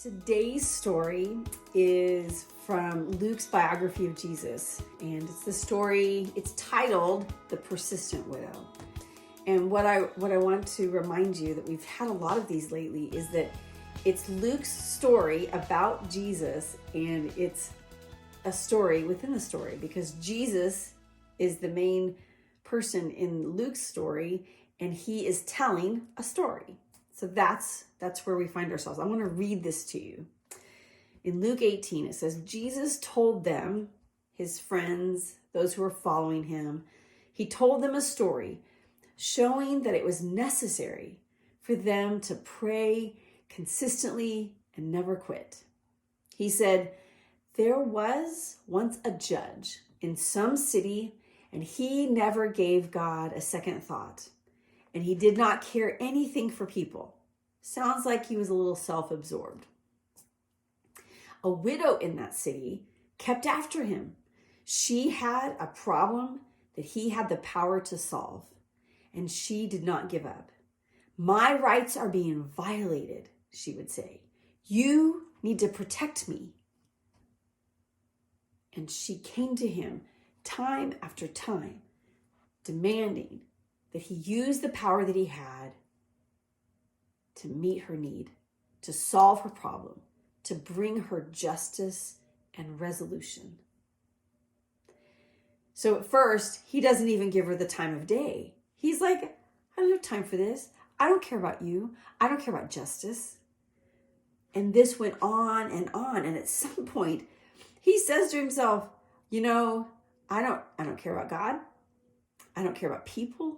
Today's story is from Luke's biography of Jesus, and it's titled The Persistent Widow. And what I want to remind you, that we've had a lot of these lately, is that it's Luke's story about Jesus, and it's a story within the story, because Jesus is the main person in Luke's story, and he is telling a story. So that's where we find ourselves. I want to read this to you. In Luke 18, it says, Jesus told them, his friends, those who were following him, he told them a story showing that it was necessary for them to pray consistently and never quit. He said, there was once a judge in some city, and he never gave God a second thought. And he did not care anything for people. Sounds like he was a little self-absorbed. A widow in that city kept after him. She had a problem that he had the power to solve, and she did not give up. My rights are being violated, she would say. You need to protect me. And she came to him time after time, demanding that he use the power that he had to meet her need, to solve her problem, to bring her justice and resolution. So at first, he doesn't even give her the time of day. He's like, I don't have time for this. I don't care about you. I don't care about justice. And this went on. And at some point, he says to himself, I don't care about God. I don't care about people.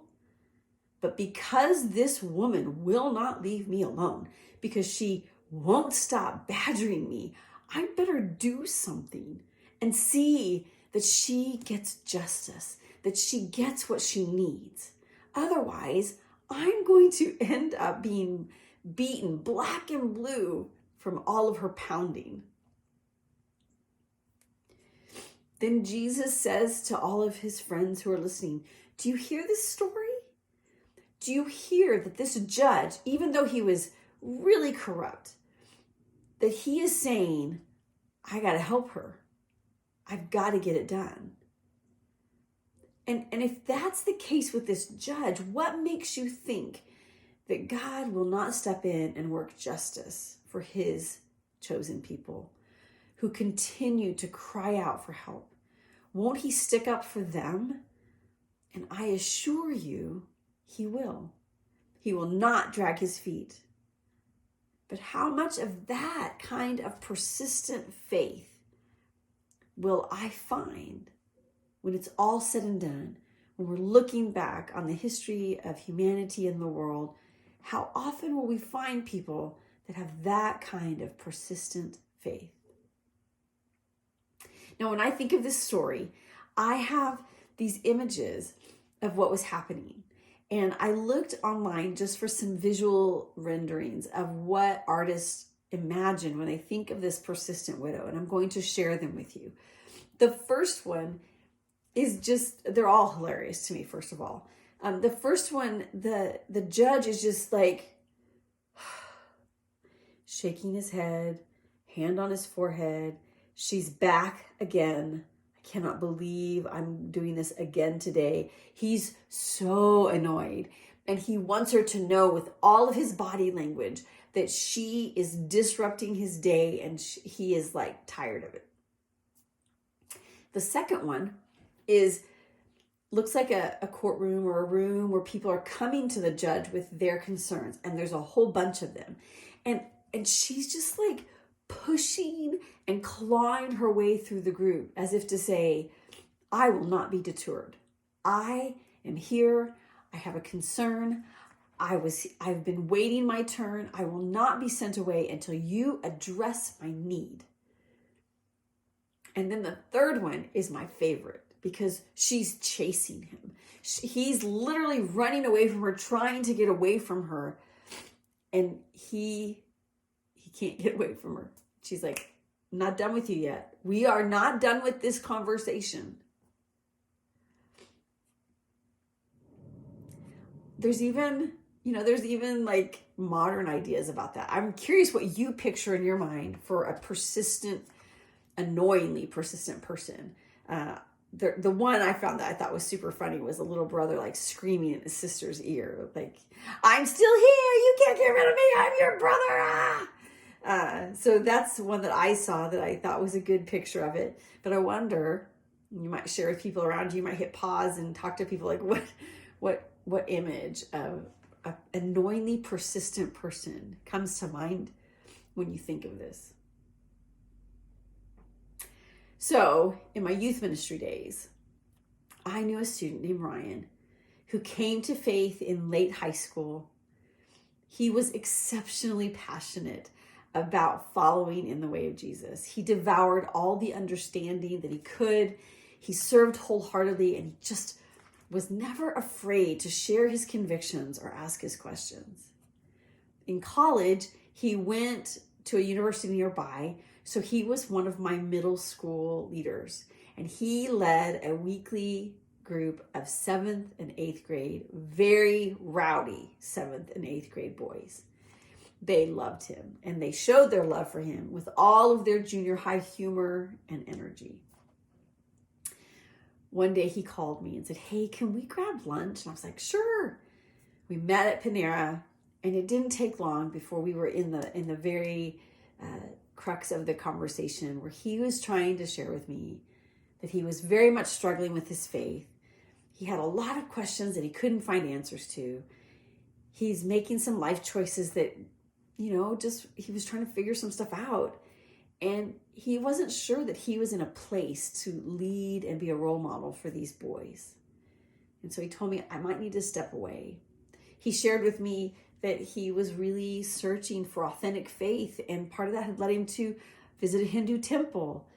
But because this woman will not leave me alone, because she won't stop badgering me, I better do something and see that she gets justice, that she gets what she needs. Otherwise, I'm going to end up being beaten black and blue from all of her pounding. Then Jesus says to all of his friends who are listening, do you hear this story? Do you hear that this judge, even though he was really corrupt, that he is saying, I got to help her. I've got to get it done. And if that's the case with this judge, what makes you think that God will not step in and work justice for his chosen people who continue to cry out for help? Won't he stick up for them? And I assure you, he will. He will not drag his feet. But how much of that kind of persistent faith will I find when it's all said and done, when we're looking back on the history of humanity and the world? How often will we find people that have that kind of persistent faith? Now, when I think of this story, I have these images of what was happening. And I looked online just for some visual renderings of what artists imagine when they think of this persistent widow. And I'm going to share them with you. The first one is they're all hilarious to me, first of all. The first one, the judge is just like shaking his head, hand on his forehead. She's back again. I cannot believe I'm doing this again today. He's so annoyed. And he wants her to know with all of his body language that she is disrupting his day, and he is like tired of it. The second one looks like a courtroom or a room where people are coming to the judge with their concerns. And there's a whole bunch of them. And she's just like pushing and clawing her way through the group as if to say, I will not be deterred. I am here. I have a concern. I've been waiting my turn. I will not be sent away until you address my need. And then the third one is my favorite because she's chasing him. He's literally running away from her, trying to get away from her. And he can't get away from her. She's like, I'm not done with you yet. We are not done with this conversation. There's even there's even like modern ideas about that. I'm curious what you picture in your mind for a persistent, annoyingly persistent person. The one I found that I thought was super funny was a little brother like screaming in his sister's ear, like, "I'm still here. You can't get rid of me. I'm your brother." So that's one that I saw that I thought was a good picture of it. But I wonder, you might share with people around you. You might hit pause and talk to people like, what image of an annoyingly persistent person comes to mind when you think of this? So in my youth ministry days, I knew a student named Ryan who came to faith in late high school. He was exceptionally passionate about following in the way of Jesus. He devoured all the understanding that he could. He served wholeheartedly, and he just was never afraid to share his convictions or ask his questions. In college, he went to a university nearby, so he was one of my middle school leaders, and he led a weekly group of 7th and 8th grade, very rowdy 7th and 8th grade boys. They loved him, and they showed their love for him with all of their junior high humor and energy. One day he called me and said, "Hey, can we grab lunch?" And I was like, "Sure." We met at Panera, and it didn't take long before we were in the very crux of the conversation, where he was trying to share with me that he was very much struggling with his faith. He had a lot of questions that he couldn't find answers to. He's making some life choices that, just he was trying to figure some stuff out. And he wasn't sure that he was in a place to lead and be a role model for these boys. And so he told me I might need to step away. He shared with me that he was really searching for authentic faith, and part of that had led him to visit a Hindu temple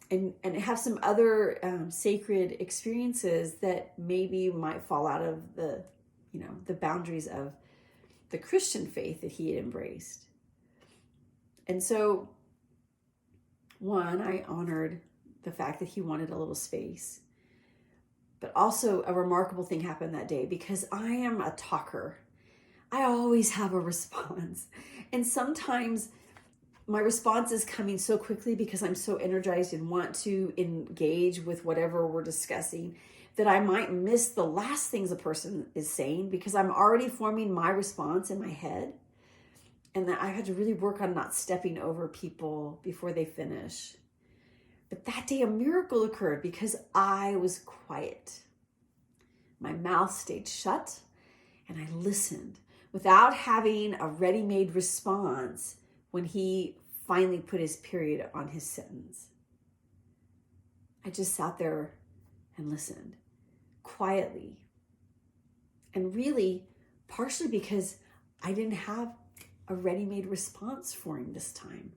and have some other sacred experiences that maybe might fall out of the boundaries of the Christian faith that he had embraced. And so, one, I honored the fact that he wanted a little space. But also a remarkable thing happened that day, because I am a talker. I always have a response. And sometimes my response is coming so quickly because I'm so energized and want to engage with whatever we're discussing, that I might miss the last things a person is saying because I'm already forming my response in my head. And that I had to really work on not stepping over people before they finish. But that day a miracle occurred because I was quiet. My mouth stayed shut, and I listened without having a ready-made response when he finally put his period on his sentence. I just sat there and listened quietly. And really, partially because I didn't have a ready-made response for him this time.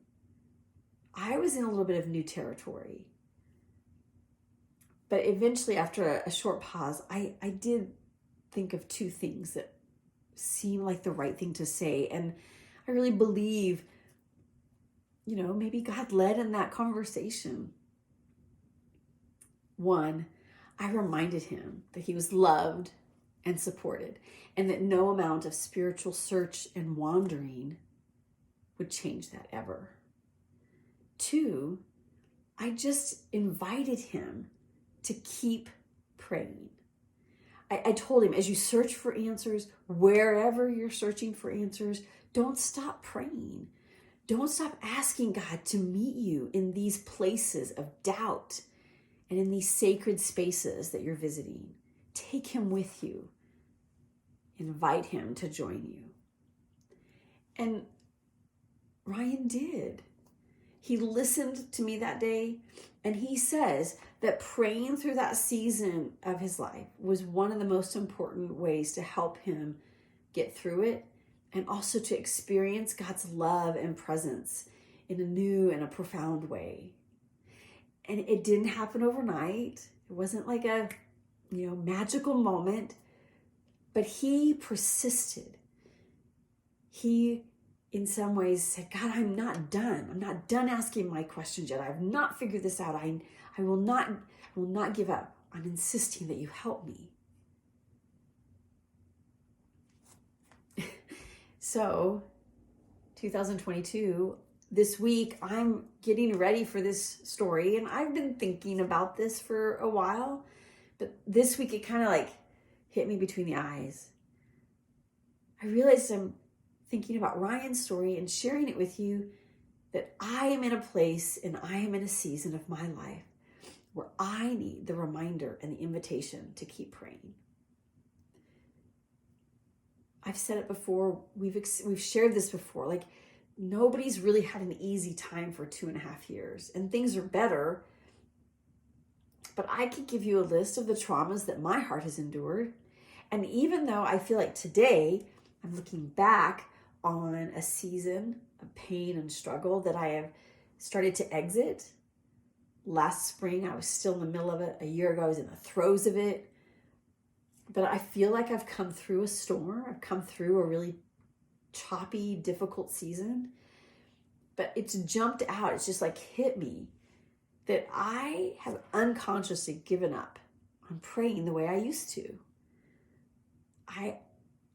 I was in a little bit of new territory. But eventually, after a short pause, I did think of two things that seemed like the right thing to say. And I really believe, maybe God led in that conversation. One, I reminded him that he was loved and supported, and that no amount of spiritual search and wandering would change that ever. Two, I just invited him to keep praying. I told him, as you search for answers, wherever you're searching for answers, don't stop praying. Don't stop asking God to meet you in these places of doubt and in these sacred spaces that you're visiting. Take him with you. Invite him to join you. And Ryan did. He listened to me that day, and he says that praying through that season of his life was one of the most important ways to help him get through it, and also to experience God's love and presence in a new and a profound way. And it didn't happen overnight. It wasn't like a, magical moment, but he persisted. He, in some ways, said, "God, I'm not done. I'm not done asking my questions yet. I have not figured this out. I will not give up. I'm insisting that you help me." So 2022, this week, I'm getting ready for this story, and I've been thinking about this for a while, but this week it kind of like hit me between the eyes. I realized I'm thinking about Ryan's story and sharing it with you, that I am in a place and I am in a season of my life where I need the reminder and the invitation to keep praying. I've said it before, we've shared this before, like nobody's really had an easy time for 2.5 years, and things are better. But I could give you a list of the traumas that my heart has endured. And even though I feel like today I'm looking back on a season of pain and struggle that I have started to exit. Last spring, I was still in the middle of it. A year ago, I was in the throes of it. But I feel like I've come through a storm. I've come through a really choppy, difficult season. But it's jumped out. It's just like hit me that I have unconsciously given up on praying the way I used to.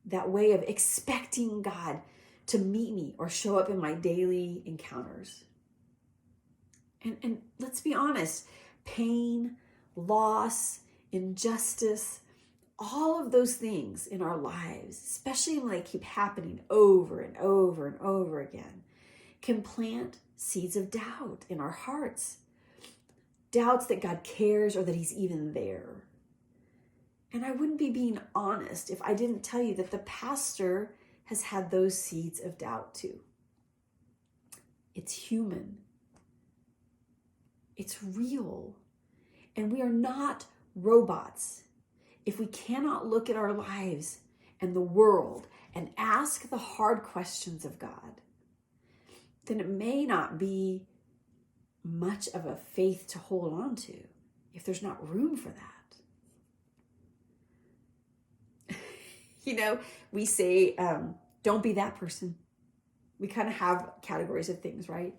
That way of expecting God to meet me or show up in my daily encounters. And let's be honest, pain, loss, injustice, all of those things in our lives, especially when they keep happening over and over and over again, can plant seeds of doubt in our hearts. Doubts that God cares or that he's even there. And I wouldn't be being honest if I didn't tell you that the pastor has had those seeds of doubt too. It's human. It's real. And we are not robots. If we cannot look at our lives and the world and ask the hard questions of God, then it may not be much of a faith to hold on to if there's not room for that. We say, don't be that person. We kind of have categories of things, right?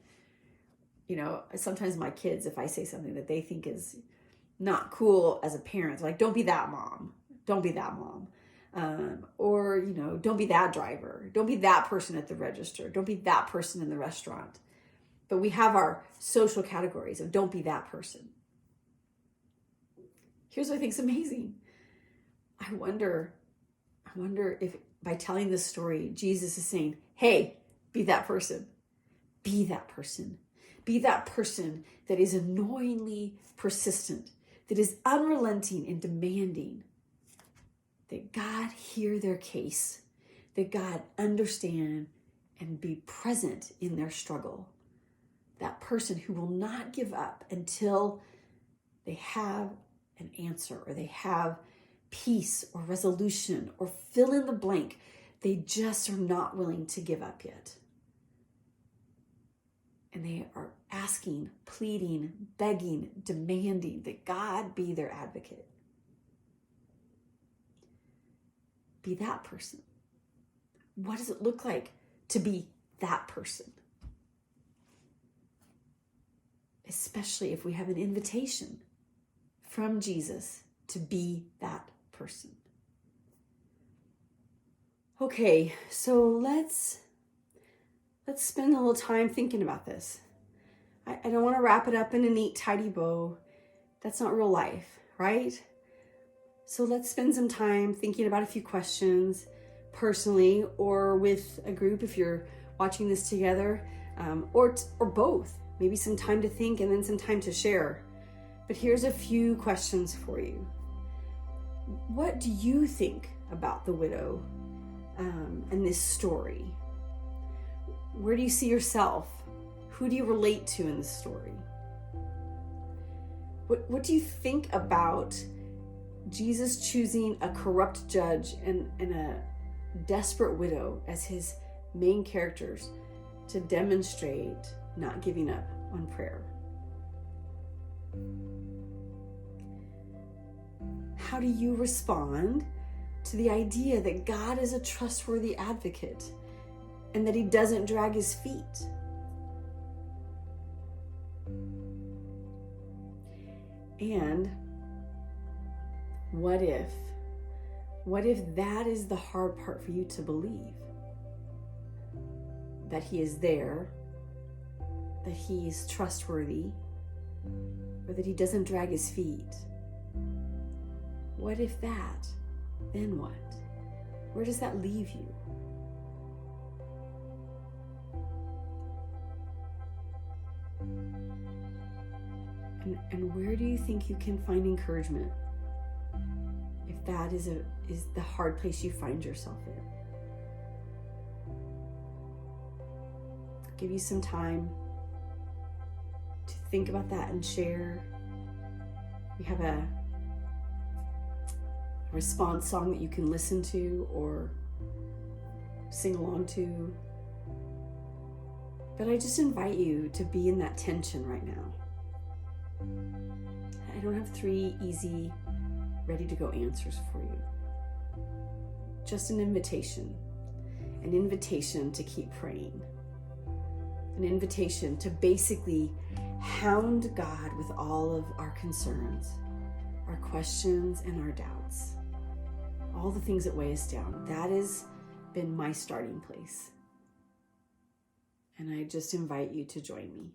Sometimes my kids, if I say something that they think is not cool as a parent, like, don't be that mom. Don't be that mom. Or don't be that driver. Don't be that person at the register. Don't be that person in the restaurant. But we have our social categories of don't be that person. Here's what I think is amazing. I wonder if by telling this story, Jesus is saying, hey, be that person. Be that person. Be that person that is annoyingly persistent, that is unrelenting and demanding, that God hear their case, that God understand and be present in their struggle. That person who will not give up until they have an answer or they have peace or resolution or fill in the blank. They just are not willing to give up yet. And they are asking, pleading, begging, demanding that God be their advocate. Be that person. What does it look like to be that person? Especially if we have an invitation from Jesus to be that person. Okay, so let's spend a little time thinking about this. I don't want to wrap it up in a neat, tidy bow. That's not real life, right? So let's spend some time thinking about a few questions personally or with a group if you're watching this together, or both. Maybe some time to think and then some time to share. But here's a few questions for you. What do you think about the widow and this story? Where do you see yourself? Who do you relate to in this story? What do you think about Jesus choosing a corrupt judge and a desperate widow as his main characters to demonstrate not giving up on prayer? How do you respond to the idea that God is a trustworthy advocate and that he doesn't drag his feet? And what if that is the hard part for you to believe? that he is there, that he is trustworthy, or that he doesn't drag his feet. What if that? Then what? Where does that leave you? And where do you think you can find encouragement if that is the hard place you find yourself in? I'll give you some time to think about that and share. We have a response song that you can listen to or sing along to. But I just invite you to be in that tension right now. I don't have 3 easy, ready-to-go answers for you. Just an invitation to keep praying, an invitation to basically hound God with all of our concerns, our questions, and our doubts, all the things that weigh us down. That has been my starting place. And I just invite you to join me.